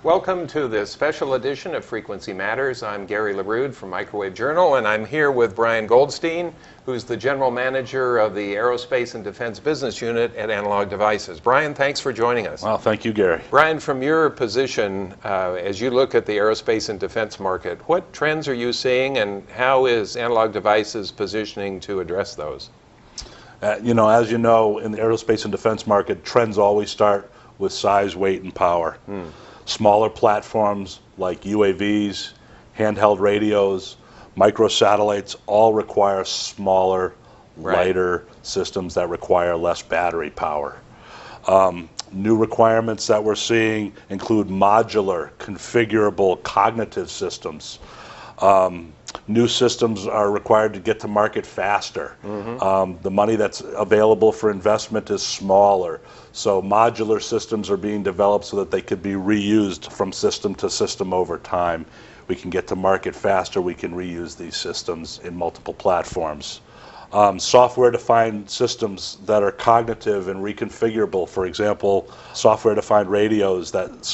Welcome to this special edition of Frequency Matters. I'm Gary Lerude from Microwave Journal, and I'm here with Bryan Goldstein, who's the General Manager of the Aerospace and Defense Business Unit at Analog Devices. Bryan, thanks for joining us. Well, thank you, Gary. Bryan, from your position, as you look at the aerospace and defense market, what trends are you seeing, and how is Analog Devices positioning to address those? As you know, in the aerospace and defense market, trends always start with size, weight, and power. Smaller platforms like UAVs, handheld radios, microsatellites all require smaller, lighter systems that require less battery power. New requirements that we're seeing include modular, configurable, cognitive systems. New systems are required to get to market faster. The money that's available for investment is smaller. So modular systems are being developed so that they could be reused from system to system over time. We can get to market faster. We can reuse these systems in multiple platforms. Software-defined systems that are cognitive and reconfigurable. For example, software-defined radios that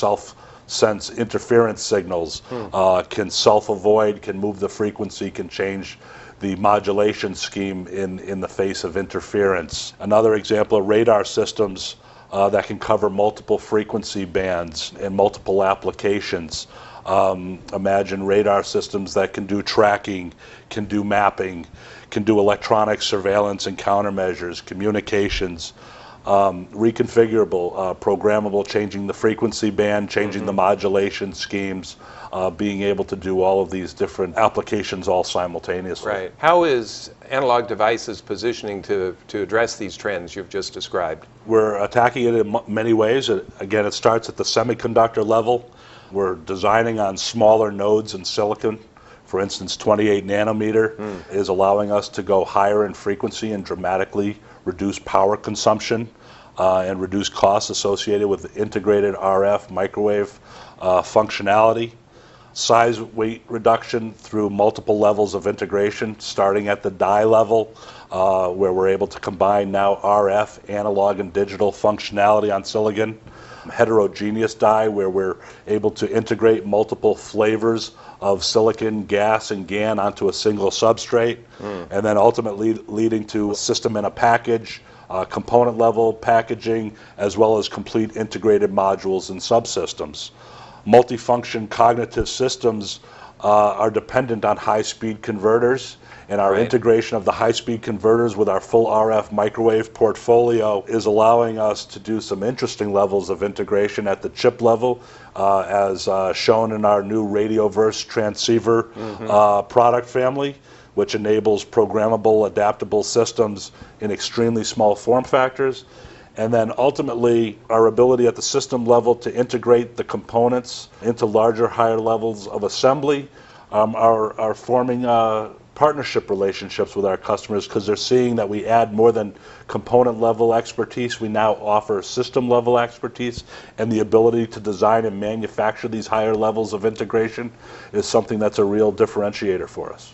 sense interference signals, can self-avoid, can move the frequency, can change the modulation scheme in the face of interference. Another example of radar systems that can cover multiple frequency bands and multiple applications. Imagine radar systems that can do tracking, can do mapping, can do electronic surveillance and countermeasures, communications. Reconfigurable, programmable, changing the frequency band, changing the modulation schemes, being able to do all of these different applications all simultaneously. Right. How is Analog Devices positioning to address these trends you've just described? We're attacking it in many ways. Again, it starts at the semiconductor level. We're designing on smaller nodes in silicon. For instance, 28 nanometer is allowing us to go higher in frequency and dramatically reduce power consumption and reduce costs associated with integrated RF microwave functionality. Size weight reduction through multiple levels of integration, starting at the die level, where we're able to combine now RF, analog, and digital functionality on silicon. Heterogeneous die, where we're able to integrate multiple flavors of silicon, gas, and GaN onto a single substrate, and then ultimately leading to a system in a package, component level packaging, as well as complete integrated modules and subsystems. Multifunction cognitive systems are dependent on high-speed converters, and our integration of the high-speed converters with our full RF microwave portfolio is allowing us to do some interesting levels of integration at the chip level, as shown in our new Radioverse transceiver product family, which enables programmable, adaptable systems in extremely small form factors. And then ultimately, our ability at the system level to integrate the components into larger, higher levels of assembly are forming partnership relationships with our customers, because they're seeing that we add more than component level expertise. We now offer system level expertise, and the ability to design and manufacture these higher levels of integration is something that's a real differentiator for us.